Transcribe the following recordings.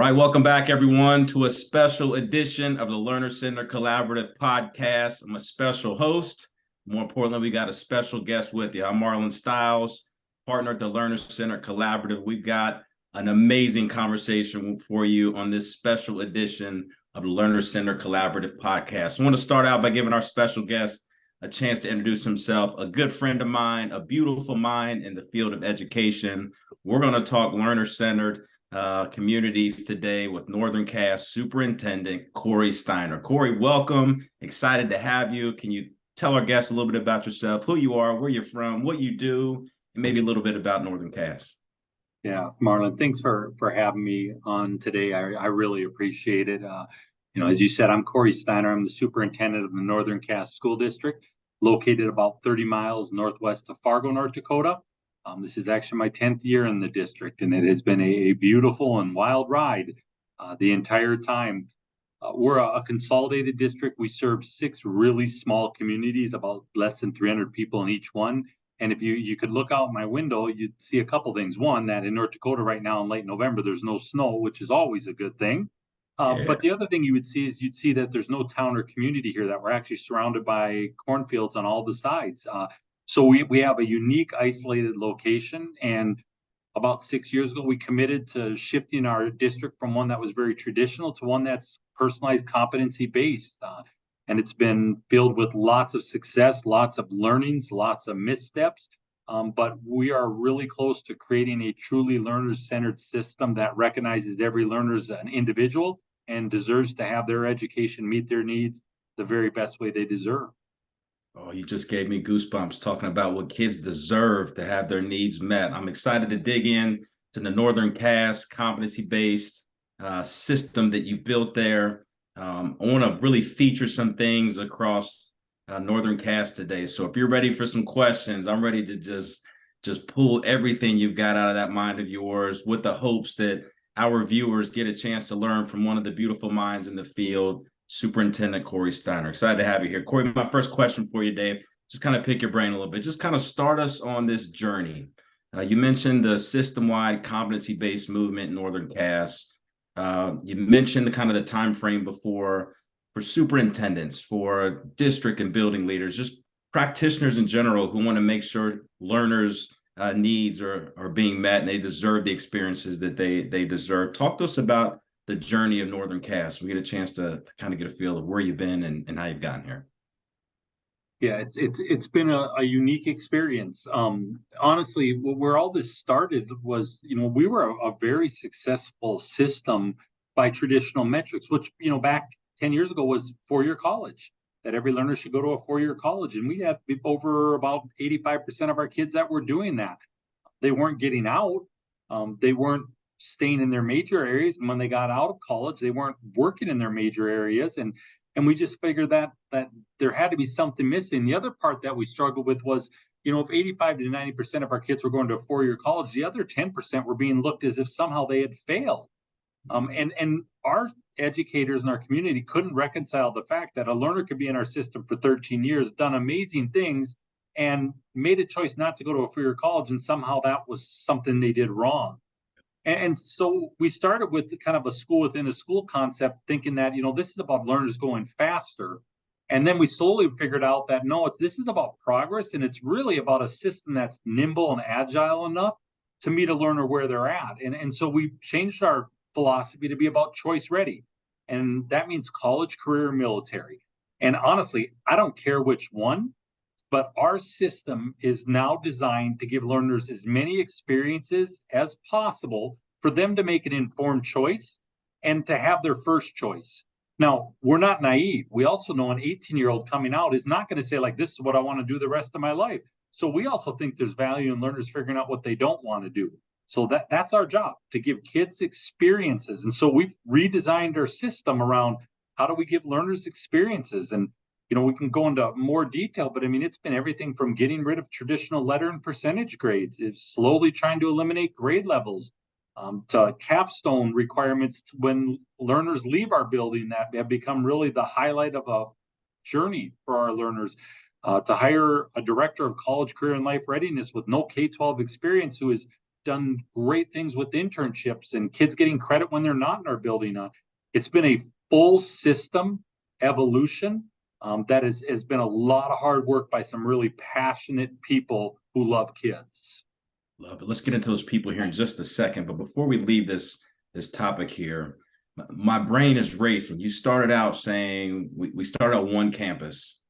right, welcome back, everyone, to a special edition of the Learner Center Collaborative Podcast. I'm a special host. More importantly, we got a special guest with you. I'm Marlon Styles, partner at the Learner Center Collaborative. We've got an amazing conversation for you on this special edition of the Learner Center Collaborative Podcast. I want to start out by giving our special guest a chance to introduce himself. A good friend of mine, a beautiful mind in the field of education. We're going to talk learner-centered communities today with Northern Cass Superintendent Cory Steiner. Cory, welcome. Excited to have you. Can you tell our guests a little bit about yourself, who you are, where you're from, what you do, and maybe a little bit about Northern Cass? Yeah, Marlon, thanks for having me on today. I really appreciate it. As you said, I'm Cory Steiner. I'm the superintendent of the Northern Cass School District, located about 30 miles northwest of Fargo, North Dakota. This is actually my 10th year in the district, and it has been a beautiful and wild ride the entire time. We're a consolidated district. We serve 6 really small communities, about less than 300 people in each one. And if you could look out my window, you'd see a couple things. One, that in North Dakota right now in late November, there's no snow, which is always a good thing. But the other thing you would see is you'd see that there's no town or community here, that we're actually surrounded by cornfields on all the sides. So we have a unique isolated location, and about 6 years ago, we committed to shifting our district from one that was very traditional to one that's personalized, competency-based. And it's been filled with lots of success, lots of learnings, lots of missteps. But we are really close to creating a truly learner-centered system that recognizes every learner as an individual and deserves to have their education meet their needs the very best way they deserve. Oh, you just gave me goosebumps talking about what kids deserve to have their needs met. I'm excited to dig in to the Northern Cass competency-based system that you built there. I want to really feature some things across Northern Cass today. So if you're ready for some questions, I'm ready to just pull everything you've got out of that mind of yours, with the hopes that our viewers get a chance to learn from one of the beautiful minds in the field, Superintendent Cory Steiner. Excited to have you here. Cory, my first question for you, Dave, just kind of pick your brain a little bit. Just kind of start us on this journey. You mentioned the system-wide competency-based movement in Northern Cass. You mentioned the kind of the time frame before for superintendents, for district and building leaders, just practitioners in general who want to make sure learners' needs are being met and they deserve the experiences that they deserve. Talk to us about the journey of Northern Cass. We get a chance to kind of get a feel of where you've been and how you've gotten here. Yeah, it's been a unique experience. Honestly, where all this started was, we were a very successful system by traditional metrics, which, back 10 years ago was 4-year college, that every learner should go to a 4-year college. And we had over about 85% of our kids that were doing that. They weren't getting out. They weren't staying in their major areas. And when they got out of college, they weren't working in their major areas. And we just figured that there had to be something missing. The other part that we struggled with was, if 85 to 90% of our kids were going to a 4-year college, the other 10% were being looked as if somehow they had failed. And our educators in our community couldn't reconcile the fact that a learner could be in our system for 13 years, done amazing things, and made a choice not to go to a 4-year college, and somehow that was something they did wrong. And so we started with kind of a school within a school concept, thinking that, this is about learners going faster. And then we slowly figured out that, no, this is about progress. And it's really about a system that's nimble and agile enough to meet a learner where they're at. And so we changed our philosophy to be about choice ready. And that means college, career, military. And honestly, I don't care which one. But our system is now designed to give learners as many experiences as possible for them to make an informed choice and to have their first choice. Now, we're not naive. We also know an 18-year-old coming out is not going to say, like, this is what I want to do the rest of my life. So we also think there's value in learners figuring out what they don't want to do. So that's our job, to give kids experiences. And so we've redesigned our system around how do we give learners experiences. And we can go into more detail, but it's been everything from getting rid of traditional letter and percentage grades, it's slowly trying to eliminate grade levels, to capstone requirements when learners leave our building that have become really the highlight of a journey for our learners, to hire a director of college, career, and life readiness with no K-12 experience who is done great things with internships and kids getting credit when they're not in our building. It's been a full system evolution that has been a lot of hard work by some really passionate people who love kids. Love it. Let's get into those people here in just a second. But before we leave this topic here, my brain is racing. You started out saying we started on one campus.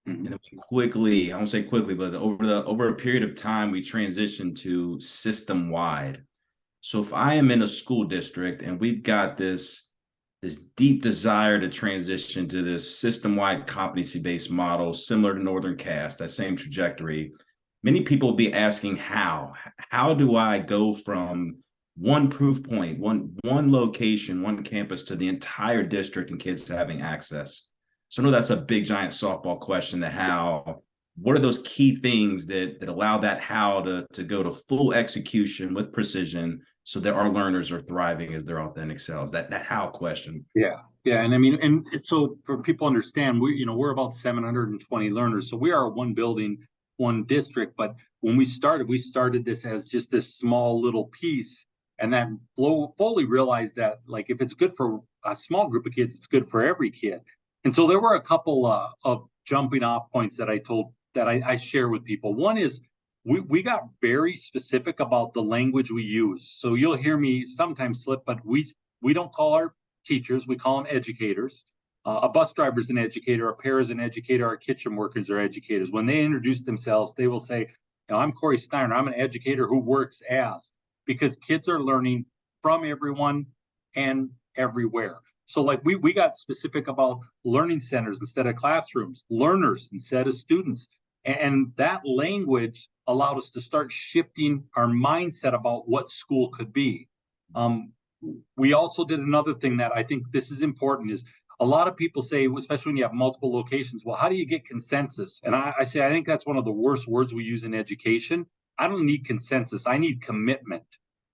And then we quickly, I won't say quickly, but over a period of time, we transitioned to system wide. So if I am in a school district and we've got this deep desire to transition to this system-wide competency-based model, similar to Northern Cast, that same trajectory, many people will be asking how do I go from one proof point, one location, one campus to the entire district and kids having access? So I know that's a big, giant softball question, the how. What are those key things that allow that how to go to full execution with precision so that our learners are thriving as their authentic selves? That how question. Yeah. Yeah. And I mean, and so for people to understand, we're about 720 learners. So we are one building, one district. But when we started this as just this small little piece, and then fully realized that, like, if it's good for a small group of kids, it's good for every kid. And so there were a couple of jumping off points that I share with people. One is we got very specific about the language we use. So you'll hear me sometimes slip, but we don't call our teachers, we call them educators. A bus driver is an educator, a pair is an educator, our kitchen workers are educators. When they introduce themselves, they will say, I'm Cory Steiner, I'm an educator who works as, because kids are learning from everyone and everywhere. So like we got specific about learning centers instead of classrooms, learners instead of students. And that language allowed us to start shifting our mindset about what school could be. We also did another thing that I think this is important is a lot of people say, especially when you have multiple locations, well, how do you get consensus? And I say, I think that's one of the worst words we use in education. I don't need consensus. I need commitment.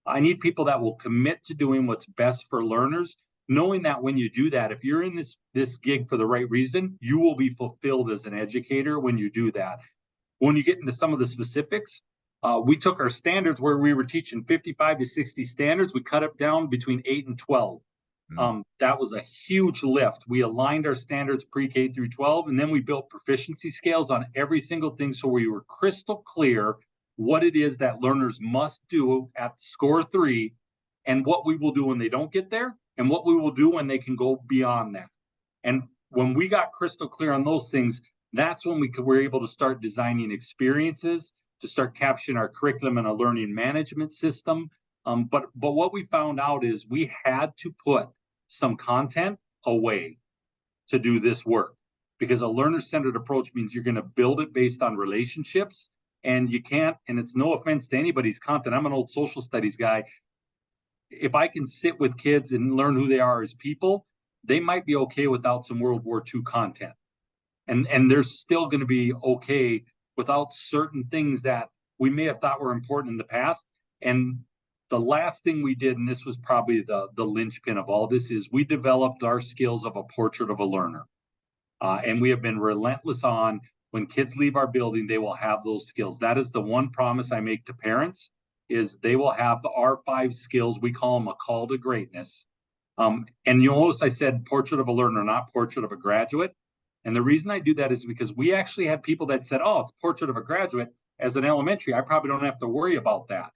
I need people that will commit to doing what's best for learners, knowing that when you do that, if you're in this gig for the right reason, you will be fulfilled as an educator when you do that. When you get into some of the specifics, we took our standards where we were teaching 55 to 60 standards. We cut it down between 8 and 12. That was a huge lift. We aligned our standards pre-K through 12, and then we built proficiency scales on every single thing so we were crystal clear what it is that learners must do at score 3 and what we will do when they don't get there and what we will do when they can go beyond that. And when we got crystal clear on those things, that's when we were able to start designing experiences, to start capturing our curriculum and a learning management system. But what we found out is we had to put some content away to do this work, because a learner-centered approach means you're going to build it based on relationships, and you can't, and it's no offense to anybody's content. I'm an old social studies guy. If I can sit with kids and learn who they are as people, they might be okay without some World War II content. And they're still going to be okay without certain things that we may have thought were important in the past. And the last thing we did, and this was probably the linchpin of all this, is we developed our skills of a portrait of a learner. And we have been relentless on when kids leave our building, they will have those skills. That is the one promise I make to parents, is they will have our 5 skills. We call them a call to greatness. And you'll notice I said portrait of a learner, not portrait of a graduate. And the reason I do that is because we actually had people that said, oh, it's portrait of a graduate. As an elementary, I probably don't have to worry about that.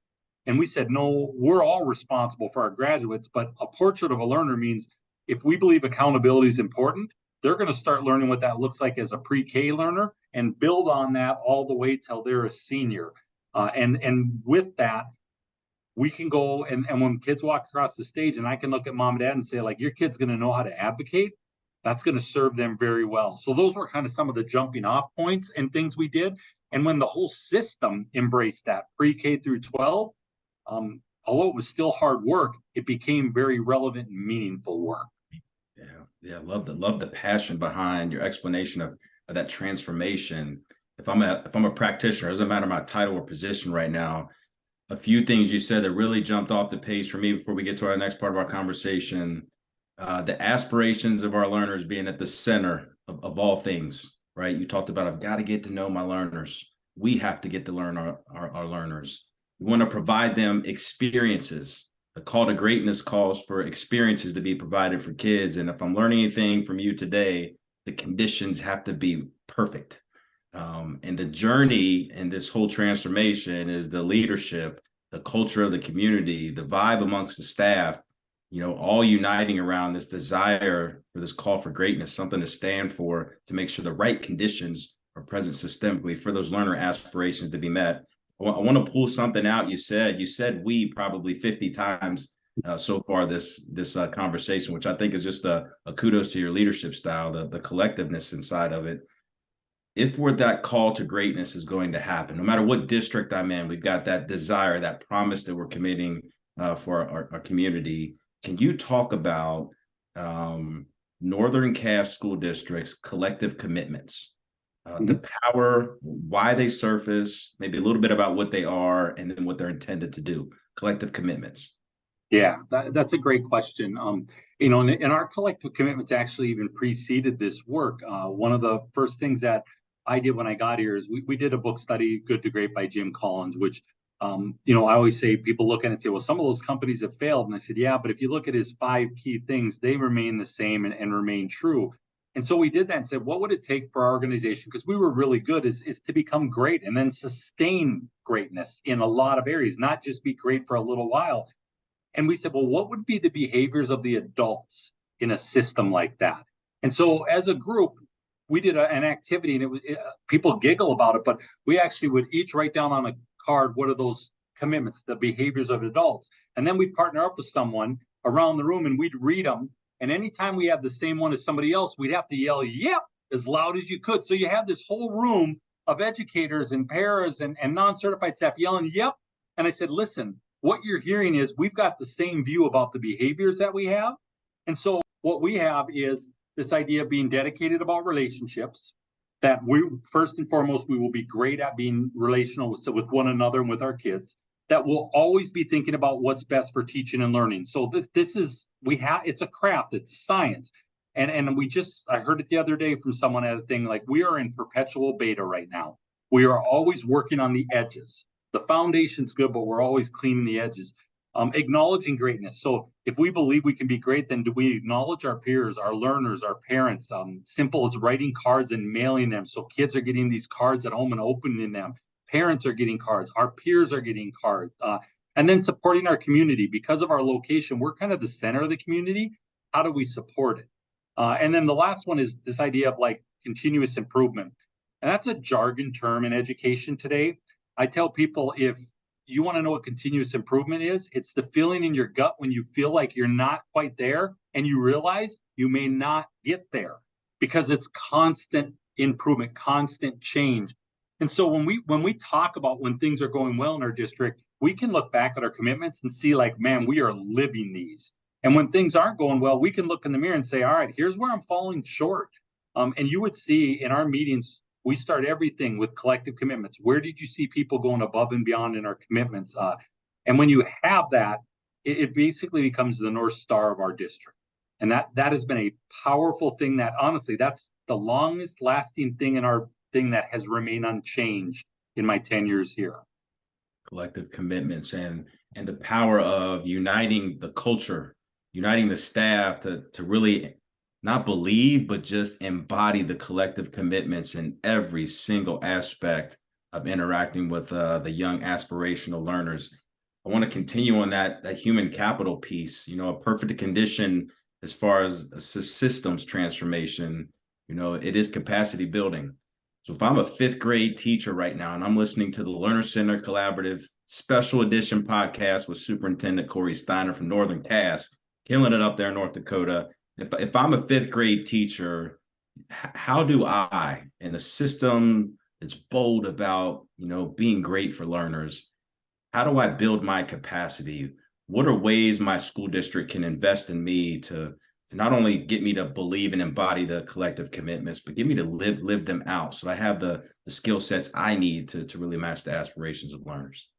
And we said, no, we're all responsible for our graduates, but a portrait of a learner means if we believe accountability is important, they're going to start learning what that looks like as a pre-K learner and build on that all the way till they're a senior. And with that, we can go and when kids walk across the stage and I can look at mom and dad and say, like, your kid's going to know how to advocate, that's going to serve them very well. So those were kind of some of the jumping off points and things we did. And when the whole system embraced that pre-K through 12, although it was still hard work, it became very relevant and meaningful work. Yeah, love the passion behind your explanation of that transformation. If I'm a practitioner, it doesn't matter my title or position right now, a few things you said that really jumped off the page for me before we get to our next part of our conversation. The aspirations of our learners being at the center of all things, right? You talked about, I've got to get to know my learners. We have to get to learn our learners. We want to provide them experiences. The call to greatness calls for experiences to be provided for kids. And if I'm learning anything from you today, the conditions have to be perfect. And the journey in this whole transformation is the leadership, the culture of the community, the vibe amongst the staff, all uniting around this desire for this call for greatness, something to stand for, to make sure the right conditions are present systemically for those learner aspirations to be met. I want to pull something out. You said we probably 50 times so far this conversation, which I think is just a kudos to your leadership style, the collectiveness inside of it. If that call to greatness is going to happen, no matter what district I'm in, we've got that desire, that promise that we're committing for our community. Can you talk about Northern Cass School District's collective commitments? The power, why they surface, maybe a little bit about what they are, and then what they're intended to do. Collective commitments. Yeah, that's a great question. And our collective commitments actually even preceded this work. One of the first things that I did when I got here is we did a book study, Good to Great by Jim Collins, which, I always say, people look at it and say, well, some of those companies have failed. And I said, yeah, but if you look at his 5 key things, they remain the same and remain true. And so we did that and said, what would it take for our organization? Because we were really good is to become great and then sustain greatness in a lot of areas, not just be great for a little while. And we said, well, what would be the behaviors of the adults in a system like that? And so as a group, we did an activity, and people giggle about it, but we actually would each write down on a card, what are those commitments, the behaviors of adults? And then we'd partner up with someone around the room and we'd read them. And anytime we have the same one as somebody else, we'd have to yell, yep, as loud as you could. So you have this whole room of educators and paras and non-certified staff yelling, yep. And I said, listen, what you're hearing is we've got the same view about the behaviors that we have. And so what we have is this idea of being dedicated about relationships, that we, first and foremost, we will be great at being relational with one another and with our kids, that we'll always be thinking about what's best for teaching and learning. So it's a craft, it's science. And I heard it the other day from someone at a thing, like, we are in perpetual beta right now. We are always working on the edges. The foundation's good, but we're always cleaning the edges. Acknowledging greatness. So if we believe we can be great, then do we acknowledge our peers, our learners, our parents? Simple as writing cards and mailing them. So kids are getting these cards at home and opening them. Parents are getting cards. Our peers are getting cards. And then supporting our community. Because of our location, we're kind of the center of the community. How do we support it? And then the last one is this idea of like continuous improvement. And that's a jargon term in education today. I tell people, if you want to know what continuous improvement is, it's the feeling in your gut when you feel like you're not quite there and you realize you may not get there, because it's constant improvement, constant change. And so when we talk about when things are going well in our district, we can look back at our commitments and see, like, man, we are living these. And when things aren't going well, we can look in the mirror and say, all right, here's where I'm falling short. And you would see in our meetings, we start everything with collective commitments. Where did you see people going above and beyond in our commitments? And when you have that, it basically becomes the North Star of our district. And that has been a powerful thing that, honestly, that's the longest lasting thing in our thing that has remained unchanged in my 10 years here. Collective commitments and the power of uniting the culture, uniting the staff to really not believe, but just embody the collective commitments in every single aspect of interacting with the young aspirational learners. I want to continue on that human capital piece, a perfect condition as far as a systems transformation, it is capacity building. So if I'm a 5th grade teacher right now and I'm listening to the Learner Center Collaborative Special Edition podcast with Superintendent Cory Steiner from Northern Cass, killing it up there in North Dakota. If I'm a 5th grade teacher, how do I, in a system that's bold about, being great for learners, how do I build my capacity? What are ways my school district can invest in me to not only get me to believe and embody the collective commitments, but get me to live them out, so I have the skill sets I need to really match the aspirations of learners?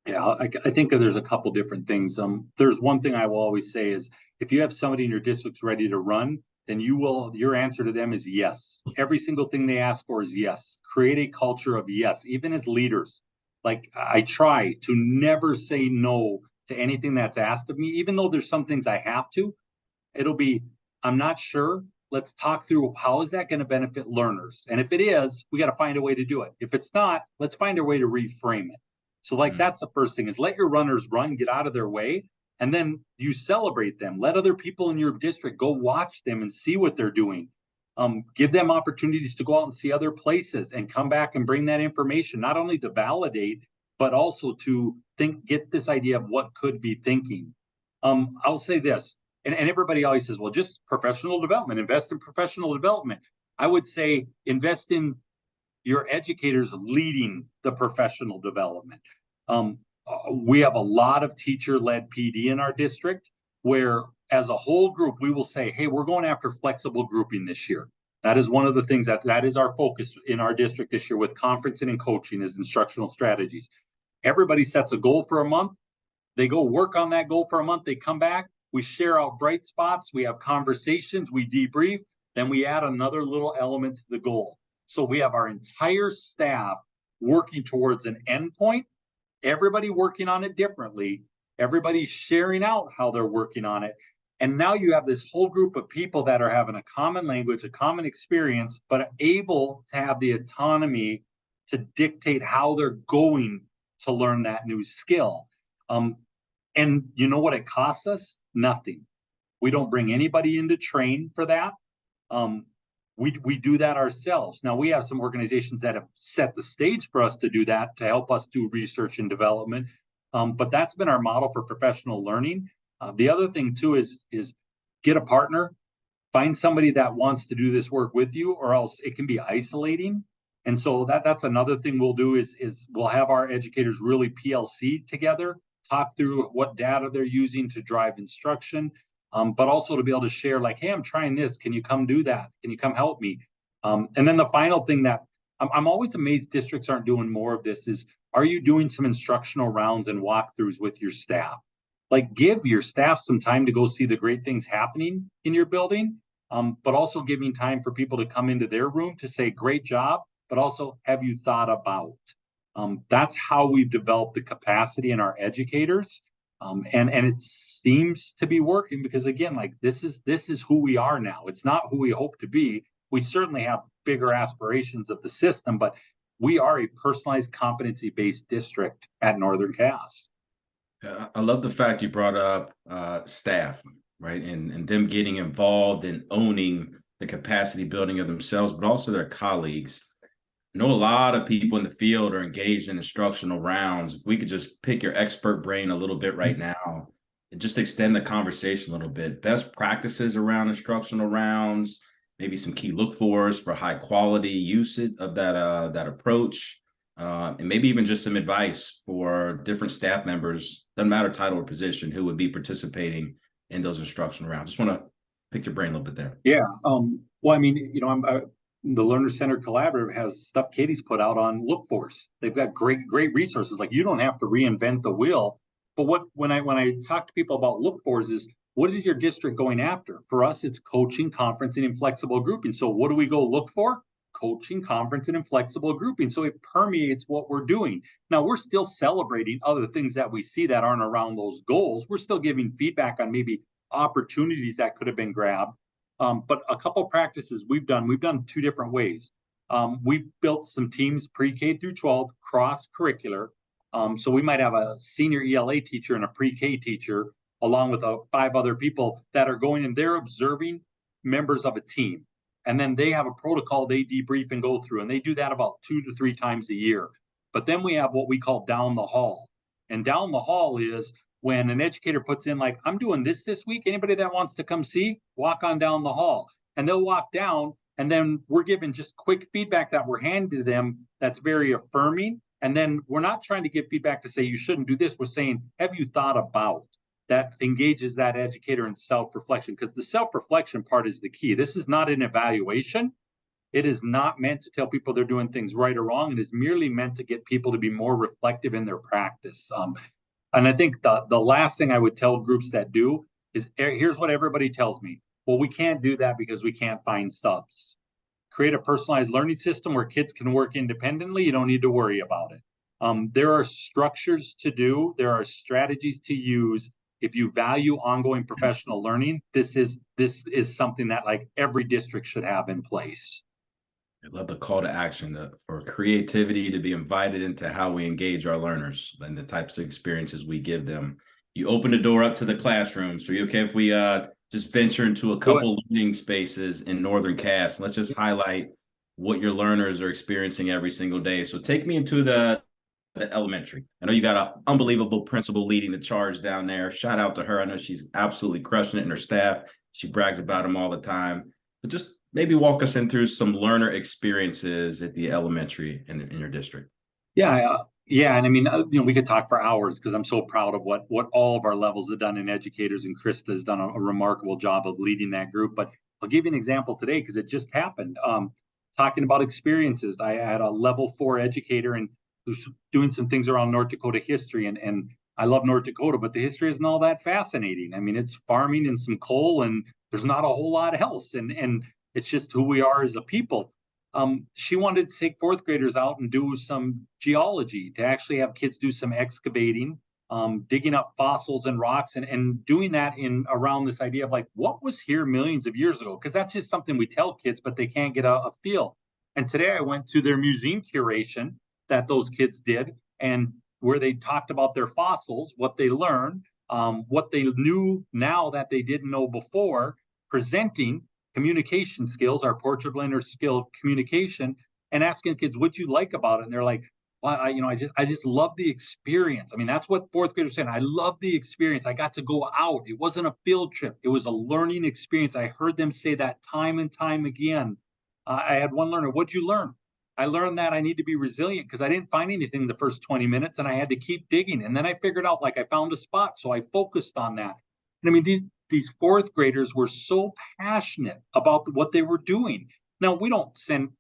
Yeah, I think there's a couple different things. There's one thing I will always say is, if you have somebody in your district's ready to run, then your answer to them is yes. Every single thing they ask for is yes. Create a culture of yes, even as leaders. Like I try to never say no to anything that's asked of me, even though there's some things I have to. It'll be, I'm not sure. Let's talk through how is that going to benefit learners? And if it is, we got to find a way to do it. If it's not, let's find a way to reframe it. So like that's the first thing is let your runners run, get out of their way, and then you celebrate them. Let other people in your district go watch them and see what they're doing. Give them opportunities to go out and see other places and come back and bring that information, not only to validate, but also to get this idea of what could be thinking. I'll say this, and everybody always says, well, just professional development, invest in professional development. I would say invest in your educators leading the professional development. We have a lot of teacher-led PD in our district where as a whole group, we will say, hey, we're going after flexible grouping this year. That is one of the things that is our focus in our district this year with conferencing and coaching is instructional strategies. Everybody sets a goal for a month. They go work on that goal for a month. They come back. We share out bright spots. We have conversations. We debrief. Then we add another little element to the goal. So we have our entire staff working towards an endpoint, everybody working on it differently, everybody sharing out how they're working on it. And now you have this whole group of people that are having a common language, a common experience, but able to have the autonomy to dictate how they're going to learn that new skill. And you know what it costs us? Nothing. We don't bring anybody in to train for that. We do that ourselves. Now, we have some organizations that have set the stage for us to do that, to help us do research and development. But that's been our model for professional learning. The other thing, too, is get a partner, find somebody that wants to do this work with you, or else it can be isolating. And so that's another thing we'll do is we'll have our educators really PLC together, talk through what data they're using to drive instruction, but also to be able to share like, hey, I'm trying this. Can you come do that? Can you come help me? And then the final thing that I'm always amazed districts aren't doing more of this is, are you doing some instructional rounds and walkthroughs with your staff? Like give your staff some time to go see the great things happening in your building, but also giving time for people to come into their room to say, great job, but also have you thought about? That's how we've developed the capacity in our educators. And it seems to be working because again, like this is who we are now. It's not who we hope to be. We certainly have bigger aspirations of the system, but we are a personalized competency-based district at Northern Cass. I love the fact you brought up staff, right? And them getting involved in owning the capacity building of themselves, but also their colleagues. I know a lot of people in the field are engaged in instructional rounds. If we could just pick your expert brain a little bit right now and just extend the conversation a little bit. Best practices around instructional rounds, maybe some key look-fors for high quality usage of that approach, and maybe even just some advice for different staff members, doesn't matter title or position, who would be participating in those instructional rounds. Just want to pick your brain a little bit there. Yeah. Well, I mean, you know, the Learner Center Collaborative has stuff Katie's put out on look-fors. They've got great resources. Like you don't have to reinvent the wheel. But when I talk to people about look-fors is, what is your district going after? For us, it's coaching, conferencing, and flexible grouping. So what do we go look for? Coaching, conferencing, and flexible grouping. So it permeates what we're doing. Now, we're still celebrating other things that we see that aren't around those goals. We're still giving feedback on maybe opportunities that could have been grabbed. But a couple of practices we've done two different ways. We've built some teams pre-K through 12, cross-curricular. So we might have a senior ELA teacher and a pre-K teacher, along with 5 other people that are going and they're observing members of a team. And then they have a protocol they debrief and go through. And they do that about 2 to 3 times a year. But then we have what we call down the hall. And down the hall is when an educator puts in like, I'm doing this week. Anybody that wants to come see, walk on down the hall. And they'll walk down. And then we're giving just quick feedback that we're handing to them that's very affirming. And then we're not trying to give feedback to say you shouldn't do this. We're saying, have you thought about? That engages that educator in self-reflection, because the self-reflection part is the key. This is not an evaluation. It is not meant to tell people they're doing things right or wrong. It is merely meant to get people to be more reflective in their practice. And I think the last thing I would tell groups that do is, here's what everybody tells me. Well, we can't do that because we can't find subs. Create a personalized learning system where kids can work independently. You don't need to worry about it. There are structures to do, there are strategies to use. If you value ongoing professional learning, this is something that like every district should have in place. I love the call to action for creativity to be invited into how we engage our learners and the types of experiences we give them. You open the door up to the classroom. So, you okay if we just venture into a couple learning spaces in Northern Cass? Let's just highlight what your learners are experiencing every single day. So, take me into the elementary. I know you got an unbelievable principal leading the charge down there. Shout out to her. I know she's absolutely crushing it, and her staff. She brags about them all the time. But just maybe walk us in through some learner experiences at the elementary in your district. Yeah, and I mean, we could talk for hours because I'm so proud of what all of our levels have done in educators, and Krista has done a remarkable job of leading that group. But I'll give you an example today because it just happened. Talking about experiences, I had a level 4 educator and who's doing some things around North Dakota history, and I love North Dakota, but the history isn't all that fascinating. I mean, it's farming and some coal, and there's not a whole lot else, and it's just who we are as a people. She wanted to take fourth graders out and do some geology, to actually have kids do some excavating, digging up fossils and rocks, and doing that in around this idea of like what was here millions of years ago, because that's just something we tell kids, but they can't get a feel. And today I went to their museum curation that those kids did, and where they talked about their fossils, what they learned, what they knew now that they didn't know before, presenting communication skills, our portrait learner skill communication, and asking kids what you like about it. And they're like, well, I just love the experience. I mean, that's what fourth graders saying. I love the experience. I got to go out. It wasn't a field trip. It was a learning experience. I heard them say that time and time again. I had one learner, what'd you learn? I learned that I need to be resilient because I didn't find anything the first 20 minutes and I had to keep digging. And then I figured out like I found a spot. So I focused on that. And I mean, these fourth graders were so passionate about what they were doing. Now, we don't send,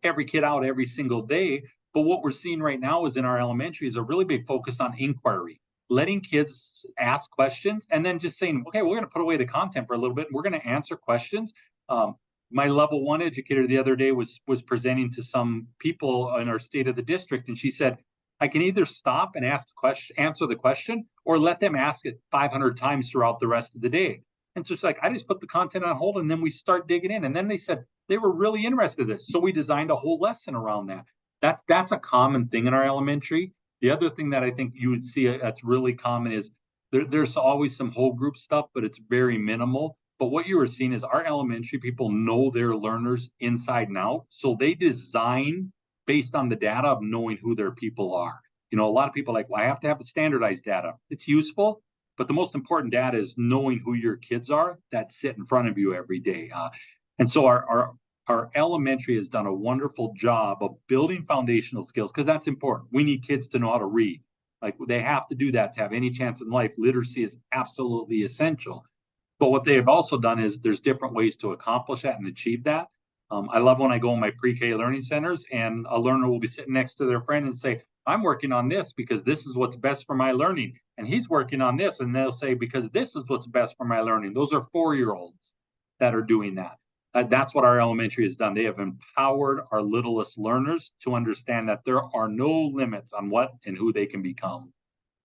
every kid out every single day, but what we're seeing right now is in our elementary is a really big focus on inquiry, letting kids ask questions and then just saying, okay, we're going to put away the content for a little bit and we're going to answer questions. My level 1 educator the other day was presenting to some people in our state of the district, and she said, I can either stop and answer the question, or let them ask it 500 times throughout the rest of the day. And so it's like, I just put the content on hold and then we start digging in. And then they said they were really interested in this. So we designed a whole lesson around that. That's a common thing in our elementary. The other thing that I think you would see that's really common is there's always some whole group stuff, but it's very minimal. But what you were seeing is our elementary people know their learners inside and out. So they design based on the data of knowing who their people are. A lot of people are like, well, I have to have the standardized data. It's useful, but the most important data is knowing who your kids are that sit in front of you every day. And so our elementary has done a wonderful job of building foundational skills because that's important. We need kids to know how to read. Like they have to do that to have any chance in life. Literacy is absolutely essential. But what they have also done is there's different ways to accomplish that and achieve that. I love when I go in my pre-K learning centers and a learner will be sitting next to their friend and say, I'm working on this because this is what's best for my learning. And he's working on this. And they'll say, because this is what's best for my learning. Those are 4-year-olds that are doing that. That's what our elementary has done. They have empowered our littlest learners to understand that there are no limits on what and who they can become.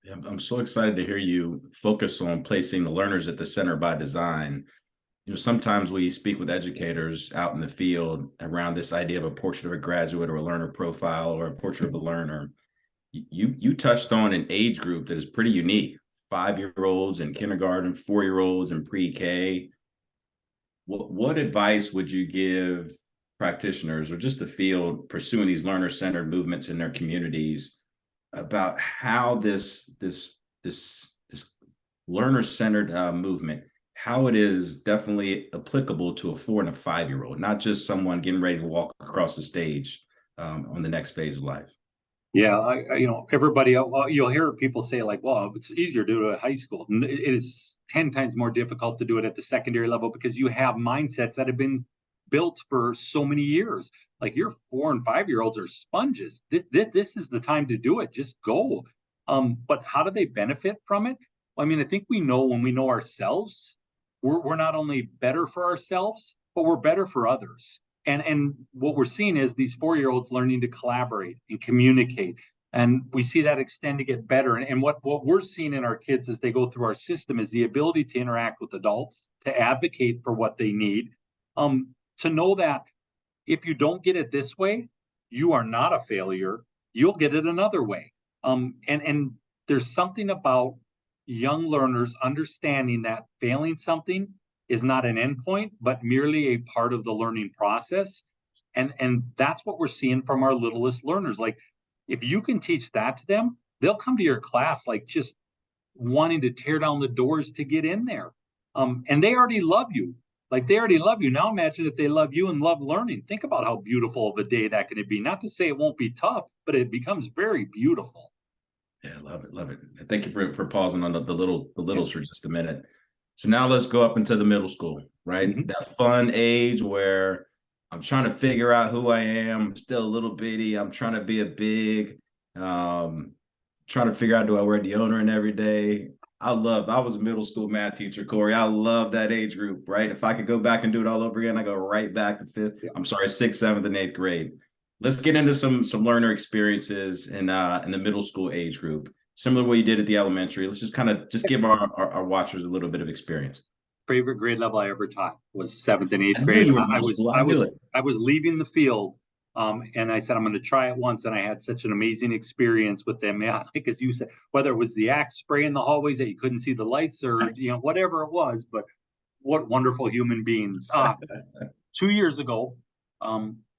Yeah, I'm so excited to hear you focus on placing the learners at the center by design. Sometimes we speak with educators out in the field around this idea of a portrait of a graduate or a learner profile or a portrait of a learner. You touched on an age group that is pretty unique: 5-year-olds in kindergarten, 4-year-olds in pre-K. What advice would you give practitioners or just the field pursuing these learner-centered movements in their communities about how this learner-centered movement, how it is definitely applicable to a 4 and a 5-year-old, not just someone getting ready to walk across the stage on the next phase of life? Yeah, everybody, you'll hear people say like, well, it's easier to do it at high school. It is 10 times more difficult to do it at the secondary level because you have mindsets that have been built for so many years. Like your 4 and 5-year-olds are sponges. This is the time to do it. Just go. But how do they benefit from it? Well, I mean, I think we know when we know ourselves, we're not only better for ourselves, but we're better for others. And what we're seeing is these 4-year-olds learning to collaborate and communicate. And we see that extend to get better. And what we're seeing in our kids as they go through our system is the ability to interact with adults, to advocate for what they need, to know that if you don't get it this way, you are not a failure. You'll get it another way. And there's something about young learners understanding that failing something is not an endpoint, but merely a part of the learning process. And that's what we're seeing from our littlest learners. Like, if you can teach that to them, they'll come to your class like just wanting to tear down the doors to get in there. And they already love you. Like, they already love you. Now imagine if they love you and love learning. Think about how beautiful of a day that can be. Not to say it won't be tough, but it becomes very beautiful. Yeah, love it, love it. Thank you for pausing on the littles for just a minute. So now let's go up into the middle school, right? Mm-hmm. That fun age where I'm trying to figure out who I am. I'm still a little bitty. I'm trying to be a big, trying to figure out, do I wear deodorant every day? I was a middle school math teacher, Cory. I love that age group, right? If I could go back and do it all over again, I go right back to sixth, seventh, and eighth grade. Let's get into some learner experiences in the middle school age group, similar to what you did at the elementary. Let's just kind of give our watchers a little bit of experience. Favorite grade level I ever taught was seventh and eighth I knew grade. you were middle school. I knew it. I was leaving the field, and I said I'm going to try it once, and I had such an amazing experience with them. Yeah, like as you said, whether it was the axe spray in the hallways that you couldn't see the lights, or whatever it was, but what wonderful human beings. 2 years ago,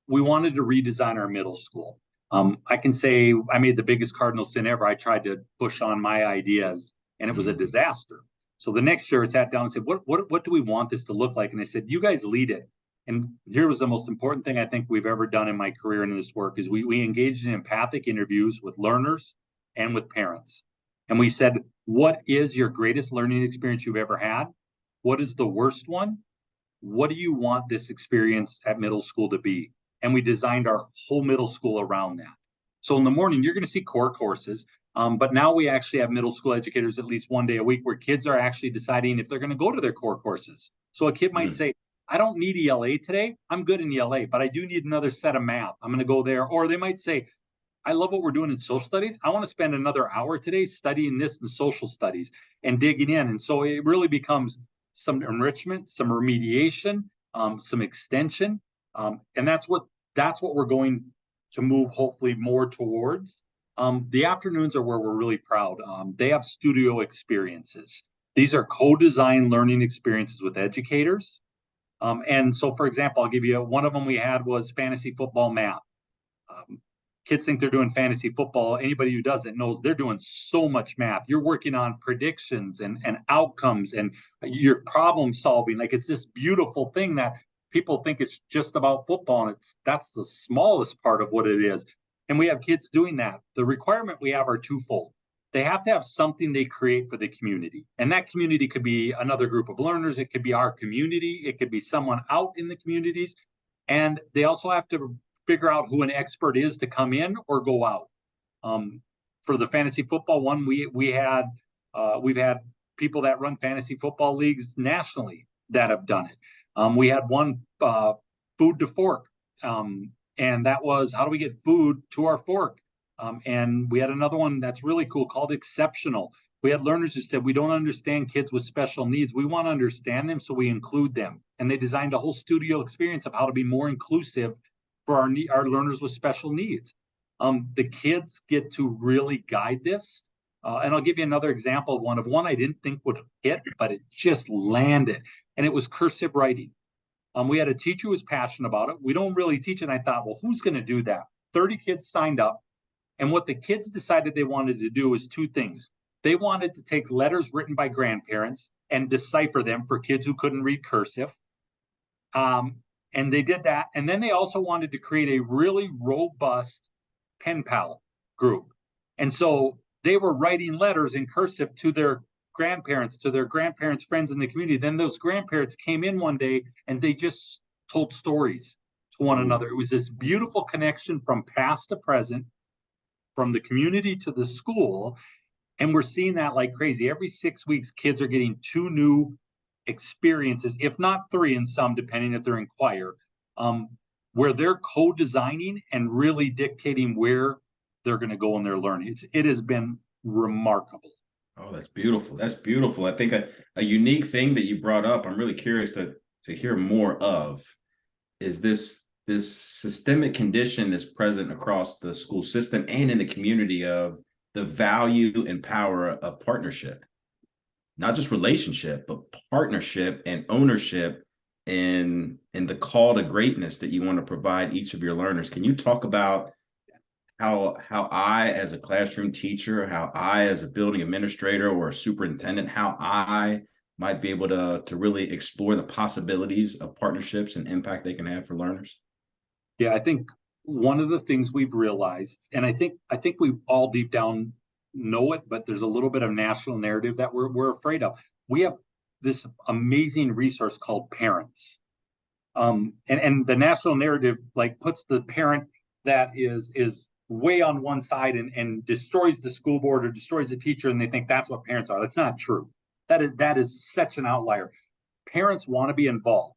we wanted to redesign our middle school. I can say I made the biggest cardinal sin ever. I tried to push on my ideas, and it was a disaster. So the next year I sat down and said, what do we want this to look like? And I said, you guys lead it. And here was the most important thing I think we've ever done in my career in this work is we engaged in empathic interviews with learners and with parents. And we said, what is your greatest learning experience you've ever had? What is the worst one? What do you want this experience at middle school to be? And we designed our whole middle school around that. So in the morning, you're going to see core courses. But now we actually have middle school educators at least one day a week where kids are actually deciding if they're going to go to their core courses. So a kid might say, I don't need ELA today. I'm good in ELA, but I do need another set of math. I'm going to go there. Or they might say, I love what we're doing in social studies. I want to spend another hour today studying this in social studies and digging in. And so it really becomes some enrichment, some remediation, some extension. And that's what we're going to move hopefully more towards. The afternoons are where we're really proud. They have studio experiences. These are co-designed learning experiences with educators. And so, for example, I'll give you one of them we had was fantasy football math. Kids think they're doing fantasy football. Anybody who does it knows they're doing so much math. You're working on predictions and outcomes and you're problem solving. Like, it's this beautiful thing that people think it's just about football, and that's the smallest part of what it is. And we have kids doing that. The requirement we have are twofold. They have to have something they create for the community. And that community could be another group of learners. It could be our community. It could be someone out in the communities. And they also have to figure out who an expert is to come in or go out. For the fantasy football one, we've had people that run fantasy football leagues nationally that have done it. We had one food to fork, and that was how do we get food to our fork? And we had another one that's really cool called Exceptional. We had learners who said, we don't understand kids with special needs. We want to understand them, so we include them. And they designed a whole studio experience of how to be more inclusive for our learners with special needs. The kids get to really guide this. And I'll give you another example of one I didn't think would hit, but it just landed. And it was cursive writing. We had a teacher who was passionate about it. We don't really teach it. And I thought, well, who's going to do that? 30 kids signed up. And what the kids decided they wanted to do was two things. They wanted to take letters written by grandparents and decipher them for kids who couldn't read cursive. And they did that. And then they also wanted to create a really robust pen pal group. And so they were writing letters in cursive to their grandparents, friends in the community. Then those grandparents came in one day and they just told stories to one another. It was this beautiful connection from past to present, from the community to the school. And we're seeing that like crazy. Every 6 weeks, kids are getting 2 new experiences, if not 3 in some, depending if they're in choir, where they're co-designing and really dictating where they're going to go and they're learning. It has been remarkable. Oh, that's beautiful. That's beautiful. I think a unique thing that you brought up, I'm really curious to hear more of, is this systemic condition that's present across the school system and in the community of the value and power of partnership, not just relationship, but partnership and ownership and the call to greatness that you want to provide each of your learners. Can you talk about how I, as a classroom teacher, how I, as a building administrator or a superintendent, how I might be able to really explore the possibilities of partnerships and impact they can have for learners? Yeah, I think one of the things we've realized, and I think we all deep down know it, but there's a little bit of national narrative that we're afraid of. We have this amazing resource called parents. And the national narrative like puts the parent that is way on one side and destroys the school board or destroys the teacher, and they think that's what parents are. That's not true. That is such an outlier. Parents want to be involved.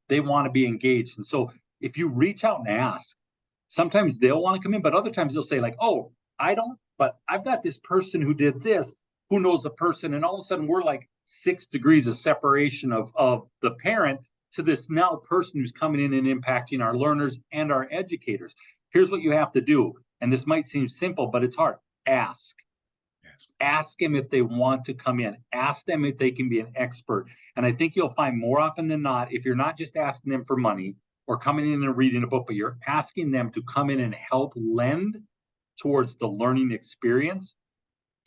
They want to be engaged. And so if you reach out and ask, sometimes they'll want to come in, but other times they'll say, like, oh, I don't, but I've got this person who did this, who knows the person. And all of a sudden we're like 6 degrees of separation of the parent to this now person who's coming in and impacting our learners and our educators. Here's what you have to do. And this might seem simple, but it's hard. Ask. Yes. Ask them if they want to come in. Ask them if they can be an expert. And I think you'll find more often than not, if you're not just asking them for money or coming in and reading a book, but you're asking them to come in and help lend towards the learning experience,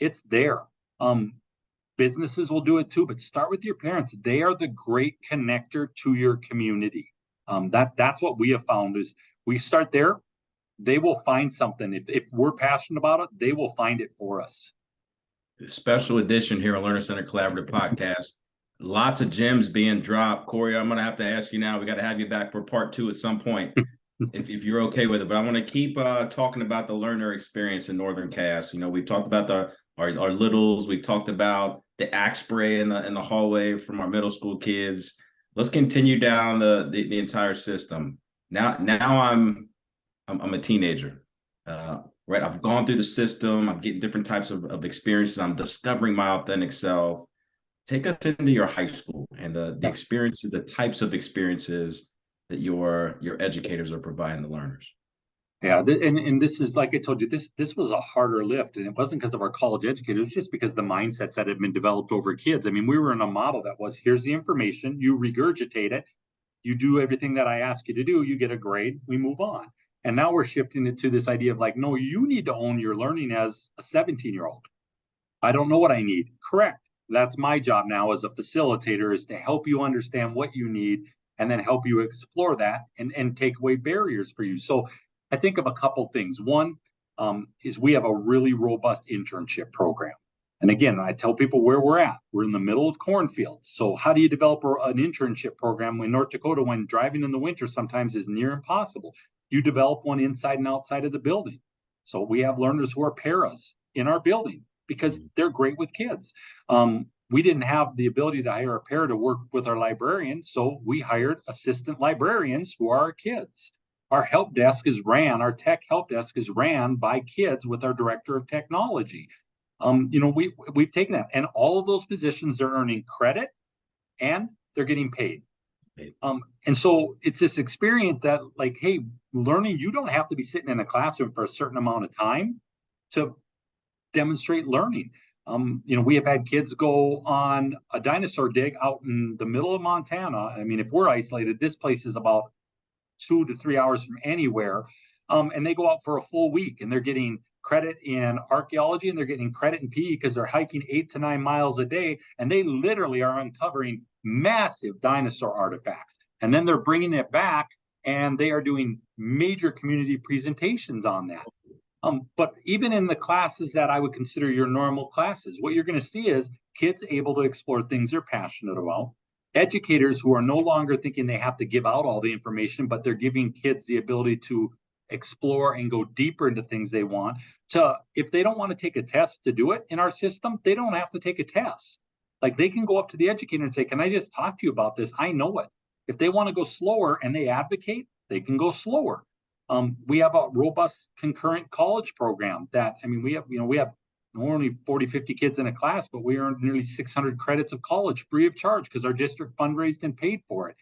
it's there. Businesses will do it too, but start with your parents. They are the great connector to your community. That's what we have found is we start there. They will find something. If we're passionate about it, they will find it for us. Special edition here on Learner Center Collaborative Podcast. Lots of gems being dropped. Cory, I'm going to have to ask you now. We got to have you back for part 2 at some point, if you're okay with it. But I want to keep talking about the learner experience in Northern Cass. You know, we talked about our littles. We talked about the axe spray in the hallway from our middle school kids. Let's continue down the entire system. Now I'm a teenager. Right, I've gone through the system. I'm getting different types of experiences. I'm discovering my authentic self. Take us into your high school and the experiences, the types of experiences that your educators are providing the learners. Yeah, and this is like I told you, this was a harder lift, and it wasn't because of our college educators, it was just because the mindsets that had been developed over kids. I mean, we were in a model that was, here's the information, you regurgitate it, you do everything that I ask you to do, you get a grade, we move on. And now we're shifting it to this idea of like, no, you need to own your learning as a 17-year-old. I don't know what I need. Correct. That's my job now as a facilitator, is to help you understand what you need and then help you explore that and take away barriers for you. So I think of a couple things. One is we have a really robust internship program. And again, I tell people where we're at. We're in the middle of cornfields. So how do you develop an internship program in North Dakota when driving in the winter sometimes is near impossible? You develop one inside and outside of the building. So we have learners who are paras in our building because they're great with kids. We didn't have the ability to hire a para to work with our librarians, so we hired assistant librarians who are our kids. Our help desk is ran, our tech help desk is ran by kids with our director of technology. We've taken that, and all of those positions, they're earning credit and they're getting paid. And so it's this experience that, like, hey, learning, you don't have to be sitting in a classroom for a certain amount of time to demonstrate learning. We have had kids go on a dinosaur dig out in the middle of Montana. I mean, if we're isolated, this place is about 2 to 3 hours from anywhere. And they go out for a full week and they're getting credit in archaeology and they're getting credit in PE because they're hiking 8 to 9 miles a day. And they literally are uncovering massive dinosaur artifacts. And then they're bringing it back and they are doing major community presentations on that. But even in the classes that I would consider your normal classes, what you're going to see is kids able to explore things they're passionate about, educators who are no longer thinking they have to give out all the information, but they're giving kids the ability to explore and go deeper into things they want. If they don't want to take a test to do it in our system, they don't have to take a test. Like, they can go up to the educator and say, can I just talk to you about this? I know it. If they want to go slower and they advocate, they can go slower. We have a robust concurrent college program that, I mean, we have only 40, 50 kids in a class, but we earned nearly 600 credits of college free of charge because our district fundraised and paid for it.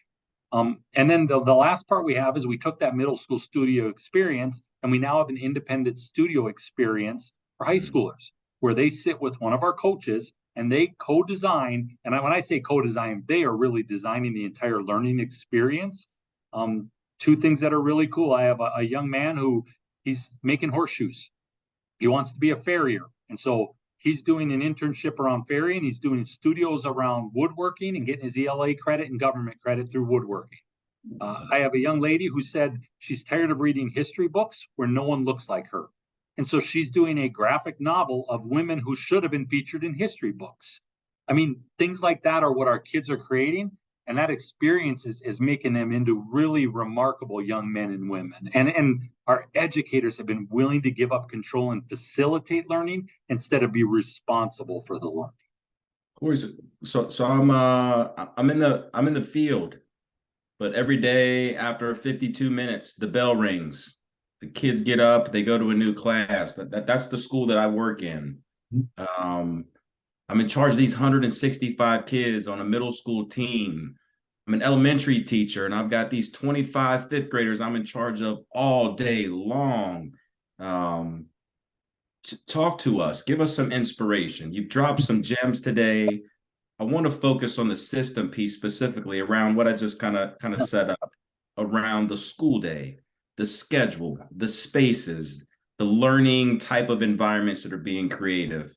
And then the last part we have is we took that middle school studio experience and we now have an independent studio experience for high schoolers where they sit with one of our coaches and they co-design. And when I say co-design, they are really designing the entire learning experience. Two things that are really cool. I have a young man who he's making horseshoes. He wants to be a farrier. And so he's doing an internship around ferrying. He's doing studios around woodworking and getting his ELA credit and government credit through woodworking. I have a young lady who said she's tired of reading history books where no one looks like her. And so she's doing a graphic novel of women who should have been featured in history books. I mean, things like that are what our kids are creating. And that experience is making them into really remarkable young men and women. And our educators have been willing to give up control and facilitate learning instead of be responsible for the learning. Cory, so I'm in the field, but every day after 52 minutes, the bell rings. The kids get up, they go to a new class. That's the school that I work in. I'm in charge of these 165 kids on a middle school team. I'm an elementary teacher, and I've got these 25 fifth graders I'm in charge of all day long. Talk to us. Give us some inspiration. You've dropped some gems today. I want to focus on the system piece specifically around what I just kind of set up around the school day, the schedule, the spaces, the learning type of environments that are being creative.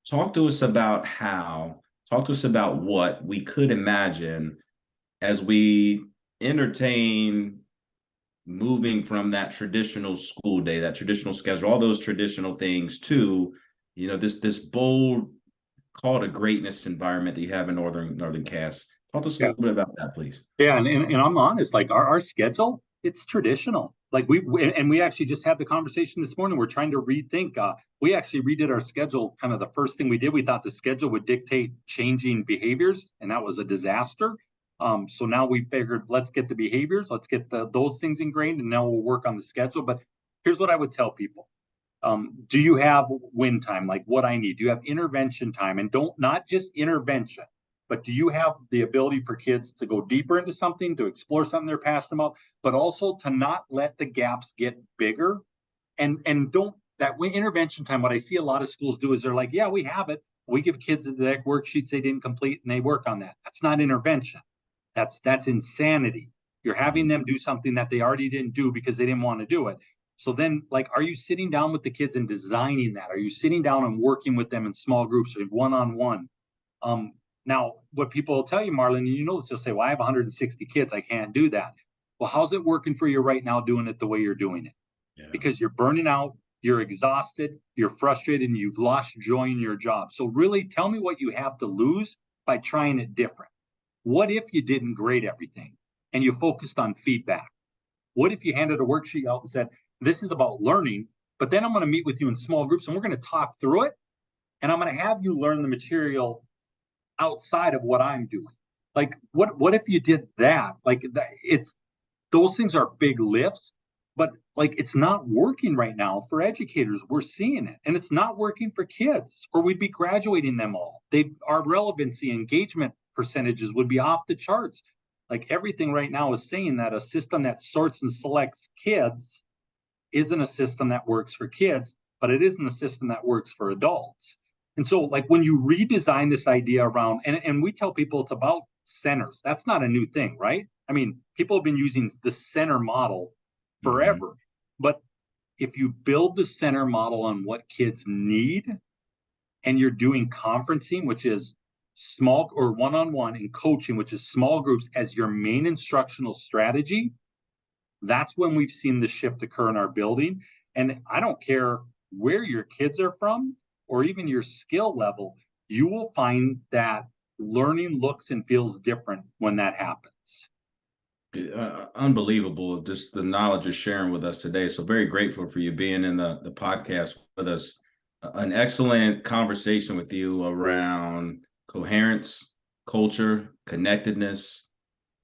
Talk to us about what we could imagine as we entertain moving from that traditional school day, that traditional schedule, all those traditional things to, this bold call to greatness environment that you have in Northern Cass. Talk to us a little bit about that, please. Yeah, and I'm honest, like our schedule, it's traditional. Like we actually just had the conversation this morning. We're trying to rethink. We actually redid our schedule. Kind of the first thing we did, we thought the schedule would dictate changing behaviors, and that was a disaster. So now we figured, let's get the behaviors, let's get those things ingrained, and now we'll work on the schedule. But here's what I would tell people. Do you have win time, like what I need? Do you have intervention time? And not just intervention, but do you have the ability for kids to go deeper into something, to explore something they're passionate about, but also to not let the gaps get bigger? And don't, that intervention time, what I see a lot of schools do is they're like, yeah, we have it. We give kids the worksheets they didn't complete and they work on that. That's not intervention. That's insanity. You're having them do something that they already didn't do because they didn't want to do it. So then, like, are you sitting down with the kids and designing that? Are you sitting down and working with them in small groups or one-on-one? Now, what people will tell you, Marlon, they'll say, well, I have 160 kids. I can't do that. Well, how's it working for you right now doing it the way you're doing it? Yeah. Because you're burning out, you're exhausted, you're frustrated, and you've lost joy in your job. So really tell me what you have to lose by trying it different. What if you didn't grade everything and you focused on feedback? What if you handed a worksheet out and said, this is about learning, but then I'm going to meet with you in small groups and we're going to talk through it. And I'm going to have you learn the material outside of what I'm doing. Like, what if you did that? Like, those things are big lifts, but like, it's not working right now for educators. We're seeing it, and it's not working for kids, or we'd be graduating them all. Our relevancy engagement percentages would be off the charts. Like, everything right now is saying that a system that sorts and selects kids isn't a system that works for kids, but it isn't a system that works for adults. And so, like, when you redesign this idea around, and we tell people it's about centers, that's not a new thing, right? I mean, people have been using the center model forever. Mm-hmm. But if you build the center model on what kids need, and you're doing conferencing, which is small or one-on-one, and coaching, which is small groups, as your main instructional strategy, that's when we've seen the shift occur in our building. And I don't care where your kids are from or even your skill level, you will find that learning looks and feels different when that happens. Unbelievable, just the knowledge you're sharing with us today. So very grateful for you being in the podcast with us. An excellent conversation with you around coherence, culture, connectedness,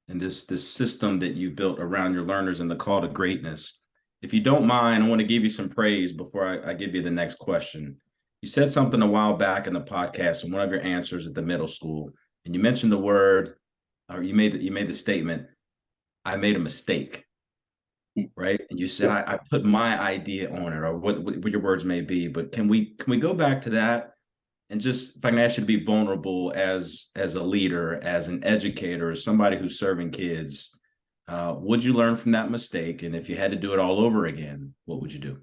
and this system that you built around your learners and the call to greatness. If you don't mind, I want to give you some praise before I give you the next question. You said something a while back in the podcast in one of your answers at the middle school, and you mentioned the word, or you made the statement, I made a mistake, right? And you said I put my idea on it, or what your words may be. But can we go back to that and just, if I can ask you to be vulnerable as a leader, as an educator, as somebody who's serving kids, would you learn from that mistake? And if you had to do it all over again, what would you do?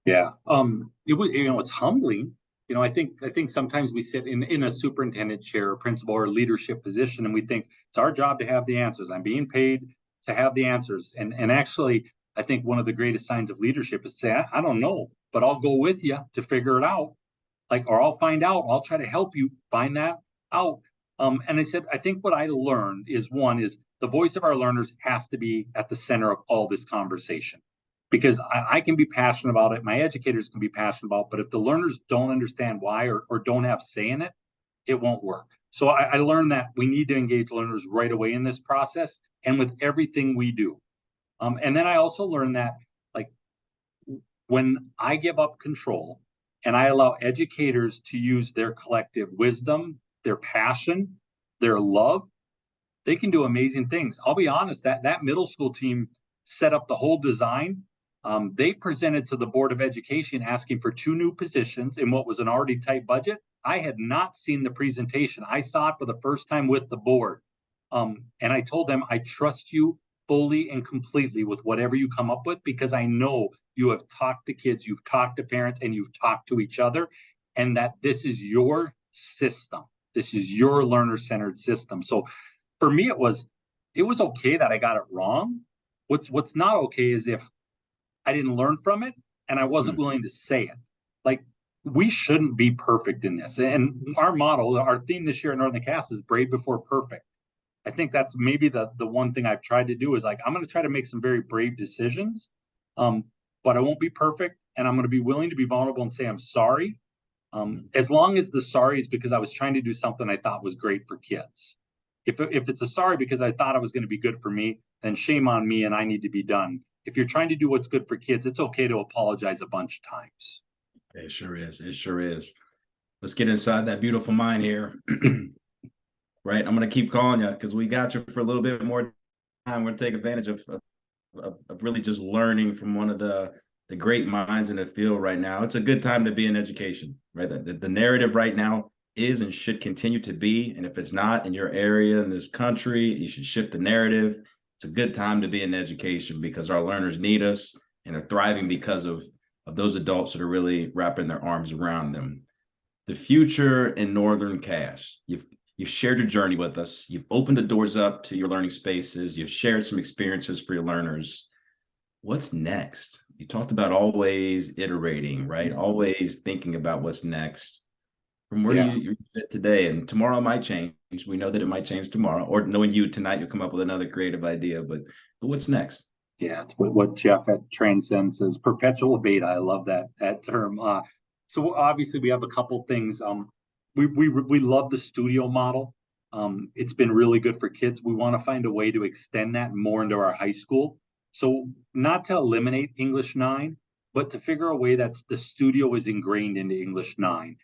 Yeah. It was, it's humbling. I think sometimes we sit in a superintendent chair, or principal, or leadership position, and we think it's our job to have the answers. I'm being paid to have the answers. And actually, I think one of the greatest signs of leadership is to say, I don't know, but I'll go with you to figure it out. Like, or I'll find out. I'll try to help you find that out. And I said, I think what I learned is, one is the voice of our learners has to be at the center of all this conversation, because I can be passionate about it. My educators can be passionate about it, but if the learners don't understand why, or don't have say in it, it won't work. So I learned that we need to engage learners right away in this process and with everything we do. And then I also learned that, like, when I give up control and I allow educators to use their collective wisdom, their passion, their love, they can do amazing things. I'll be honest, that middle school team set up the whole design. They presented to the Board of Education asking for 2 new positions in what was an already tight budget. I had not seen the presentation. I saw it for the first time with the board. And I told them, I trust you fully and completely with whatever you come up with, because I know you have talked to kids, you've talked to parents, and you've talked to each other, and that this is your system. This is your learner-centered system. So for me, it was okay that I got it wrong. What's not okay is if I didn't learn from it and I wasn't willing to say it. Like, we shouldn't be perfect in this. And our model, our theme this year at Northern Cast is brave before perfect. I think that's maybe the one thing I've tried to do is, like, I'm going to try to make some very brave decisions, um, but I won't be perfect, and I'm going to be willing to be vulnerable and say I'm sorry, as long as the sorry is because I was trying to do something I thought was great for kids. If it's a sorry because I thought it was going to be good for me, then shame on me, and I need to be done. If you're trying to do what's good for kids, it's okay to apologize a bunch of times. It sure is. It sure is. Let's get inside that beautiful mind here. Right. I'm going to keep calling you because we got you for a little bit more time. We're going to take advantage of really just learning from one of the great minds in the field right now. It's a good time to be in education, right? The narrative right now is and should continue to be. And if it's not in your area in this country, you should shift the narrative. It's a good time to be in education because our learners need us and are thriving because of those adults that are really wrapping their arms around them. The future in Northern Cass. You've shared your journey with us. You've opened the doors up to your learning spaces. You've shared some experiences for your learners. What's next? You talked about always iterating, right? Always thinking about what's next. From where Yeah. you sit today, and tomorrow might change. We know that it might change tomorrow, or knowing you tonight, you'll come up with another creative idea. But what's next? Yeah, it's what Jeff at Transcend says, perpetual beta. I love that term. So obviously we have a couple things. We love the studio model. It's been really good for kids. We want to find a way to extend that more into our high school. So not to eliminate English 9, but to figure a way that the studio is ingrained into English 9.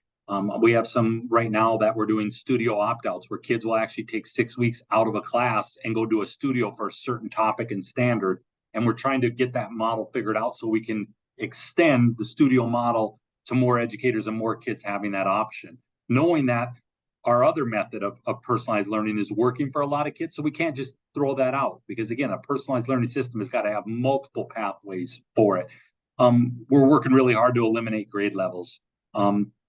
We have some right now that we're doing studio opt-outs where kids will actually take 6 weeks out of a class and go do a studio for a certain topic and standard. And we're trying to get that model figured out so we can extend the studio model to more educators and more kids having that option, knowing that our other method of personalized learning is working for a lot of kids. So we can't just throw that out because, again, a personalized learning system has got to have multiple pathways for it. We're working really hard to eliminate grade levels,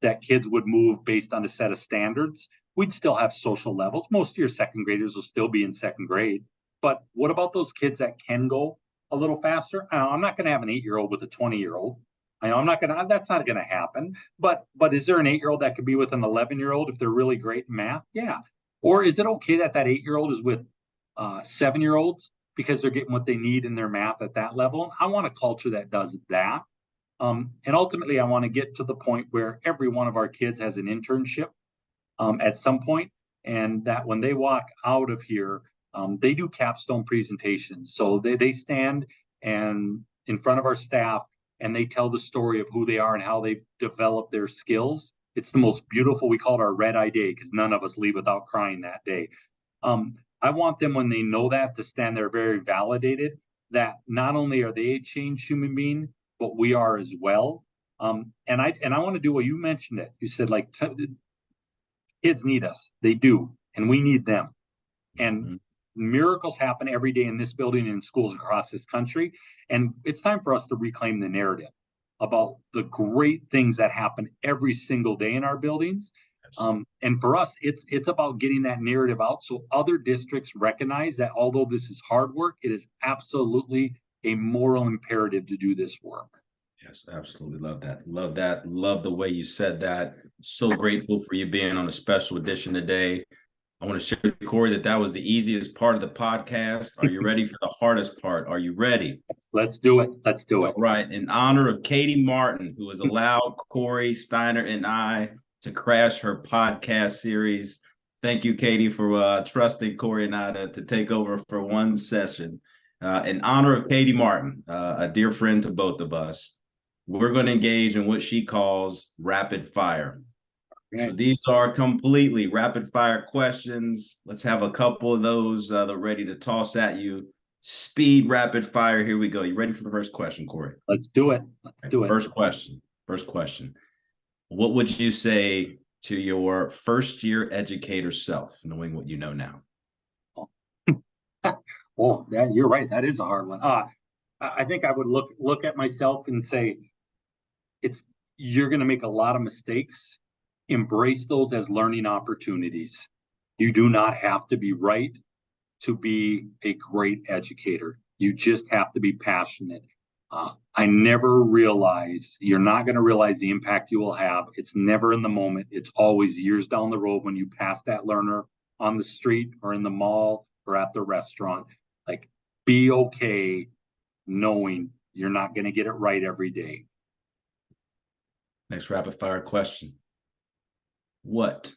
that kids would move based on a set of standards. We'd still have social levels. Most of your second graders will still be in second grade. But what about those kids that can go a little faster? I'm not going to have an 8-year-old with a 20-year-old. I'm not going to, that's not going to happen. But is there an 8-year-old that could be with an 11-year-old if they're really great in math? Yeah. Or is it okay that 8-year-old is with 7-year-olds because they're getting what they need in their math at that level? I want a culture that does that. And ultimately, I want to get to the point where every one of our kids has an internship at some point, and that when they walk out of here, they do capstone presentations. So they stand and in front of our staff and they tell the story of who they are and how they've developed their skills, it's the most beautiful. We call it our red eye day because none of us leave without crying that day. I want them, when they know that, to stand there very validated that not only are they a changed human being, but we are as well. And I want to do what you mentioned it. You said, like, kids need us. They do, and we need them. And miracles happen every day in this building and in schools across this country. And it's time for us to reclaim the narrative about the great things that happen every single day in our buildings. And for us, it's about getting that narrative out so other districts recognize that although this is hard work, it is absolutely a moral imperative to do this work. Yes, absolutely. Love that. Love that. Love the way you said that. So grateful for you being on a special edition today. I want to share with Cory that was the easiest part of the podcast. Are you ready for the hardest part? Are you ready? Let's do it. Let's do it. All right. In honor of Katie Martin, who has allowed Cory Steiner and I to crash her podcast series. Thank you, Katie, for trusting Cory and I to take over for one session. In honor of Katie Martin, a dear friend to both of us, we're going to engage in what she calls rapid fire. So these are completely rapid fire questions. Let's have a couple of those that are ready to toss at you. Speed rapid fire. Here we go. You ready for the first question, Cory? Let's do it. Let's do it. First question. What would you say to your first year educator self, knowing what you know now? Oh, you're right. That is a hard one. I think I would look at myself and say, you're going to make a lot of mistakes. Embrace those as learning opportunities. You do not have to be right to be a great educator. You just have to be passionate. I never realized, you're not going to realize the impact you will have. It's never in the moment. It's always years down the road when you pass that learner on the street or in the mall or at the restaurant. Like, be okay knowing you're not going to get it right every day. Next rapid fire question. What?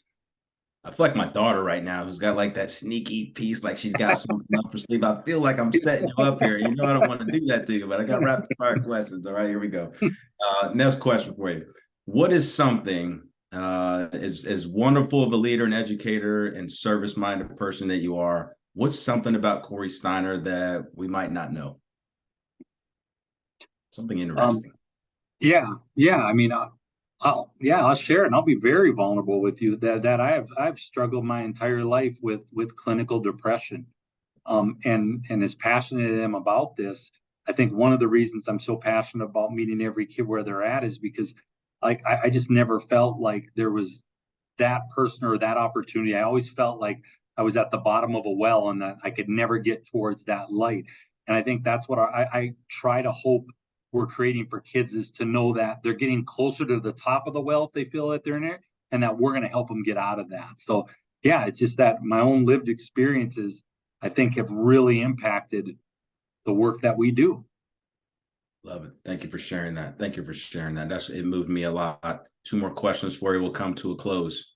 I feel like my daughter right now, who's got like that sneaky piece, like she's got something up her sleeve. I feel like I'm setting you up here. You know, I don't want to do that to you, but I got rapid fire questions. All right, here we go. Next question for you. What is something as wonderful of a leader and educator and service-minded person that you are, what's something about Cory Steiner that we might not know? Something interesting. Yeah. I mean, I'll share it, and I'll be very vulnerable with you that I've struggled my entire life with clinical depression, and as passionate as I am about this, I think one of the reasons I'm so passionate about meeting every kid where they're at is because, like, I just never felt like there was that person or that opportunity. I always felt like I was at the bottom of a well and that I could never get towards that light. And I think that's what I try to hope we're creating for kids, is to know that they're getting closer to the top of the well if they feel that they're in it, and that we're going to help them get out of that. So yeah, it's just that my own lived experiences, I think, have really impacted the work that we do. Love it. Thank you for sharing that. It moved me a lot. Two more questions for you. We'll come to a close.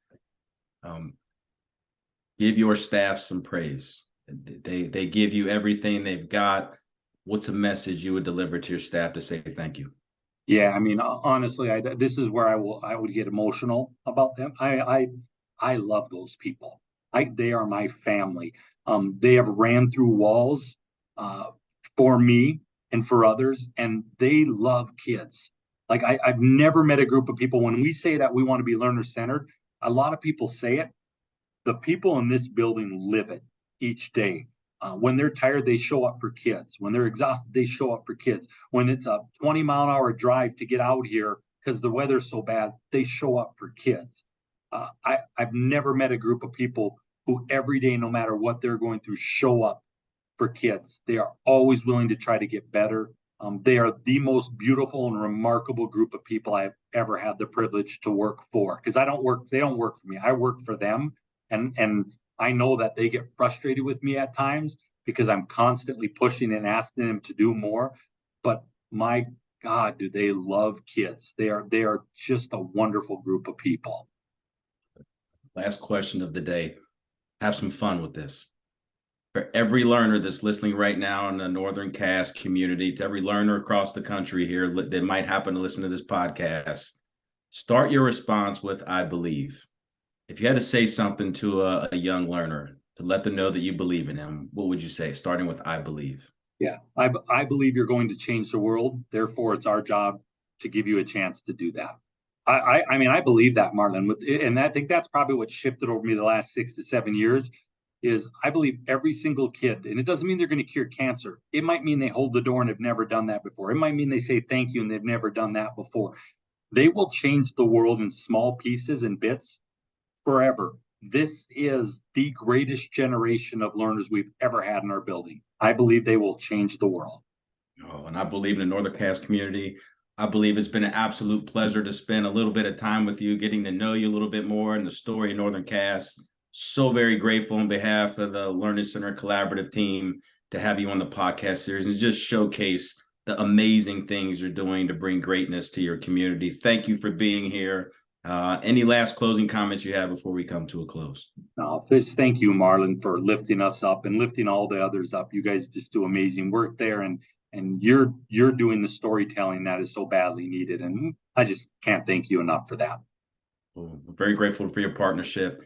Give your staff some praise. They give you everything they've got. What's a message you would deliver to your staff to say thank you? Yeah, I mean, honestly, this is where I would get emotional about them. I love those people. They are my family. They have ran through walls for me and for others, and they love kids. Like, I've never met a group of people, when we say that we want to be learner-centered, a lot of people say it. The people in this building live it each day. When they're tired, they show up for kids. When they're exhausted, they show up for kids. When it's a 20-mile-an-hour drive to get out here because the weather's so bad, they show up for kids. I've never met a group of people who every day, no matter what they're going through, show up for kids. They are always willing to try to get better. They are the most beautiful and remarkable group of people I've ever had the privilege to work for. Because they don't work for me. I work for them. And I know that they get frustrated with me at times because I'm constantly pushing and asking them to do more. But my God, do they love kids. They are just a wonderful group of people. Last question of the day. Have some fun with this. for every learner that's listening right now in the Northern Cast community, to every learner across the country here that might happen to listen to this podcast, start your response with "I believe." If you had to say something to a young learner to let them know that you believe in them, what would you say, starting with "I believe"? Yeah, I believe you're going to change the world. Therefore, it's our job to give you a chance to do that. I mean, I believe that, Marlon, and I think that's probably what shifted over me the last 6 to 7 years. Is I believe every single kid, and it doesn't mean they're going to cure cancer. It might mean they hold the door and have never done that before. It might mean they say thank you and they've never done that before. They will change the world in small pieces and bits forever. This is the greatest generation of learners we've ever had in our building. I believe they will change the world. Oh, and I believe in the Northern Cast community. I believe it's been an absolute pleasure to spend a little bit of time with you, getting to know you a little bit more and the story of Northern Cast. So very grateful on behalf of the Learning Center Collaborative team to have you on the podcast series and just showcase the amazing things you're doing to bring greatness to your community. Thank you for being here. Any last closing comments you have before we come to a close? No, thank you, Marlon, for lifting us up and lifting all the others up. You guys just do amazing work there, and you're doing the storytelling that is so badly needed. And I just can't thank you enough for that. Well, we're very grateful for your partnership.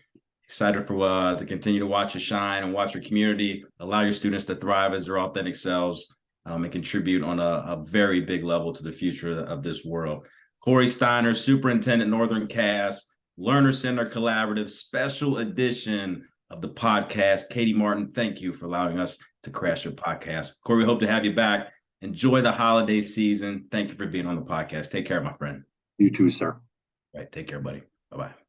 Excited for to continue to watch you shine and watch your community, allow your students to thrive as their authentic selves, and contribute on a very big level to the future of this world. Cory Steiner, Superintendent, Northern Cast, Learner Center Collaborative, special edition of the podcast. Katie Martin, thank you for allowing us to crash your podcast. Cory, we hope to have you back. Enjoy the holiday season. Thank you for being on the podcast. Take care, my friend. You too, sir. All right, take care, buddy. Bye-bye.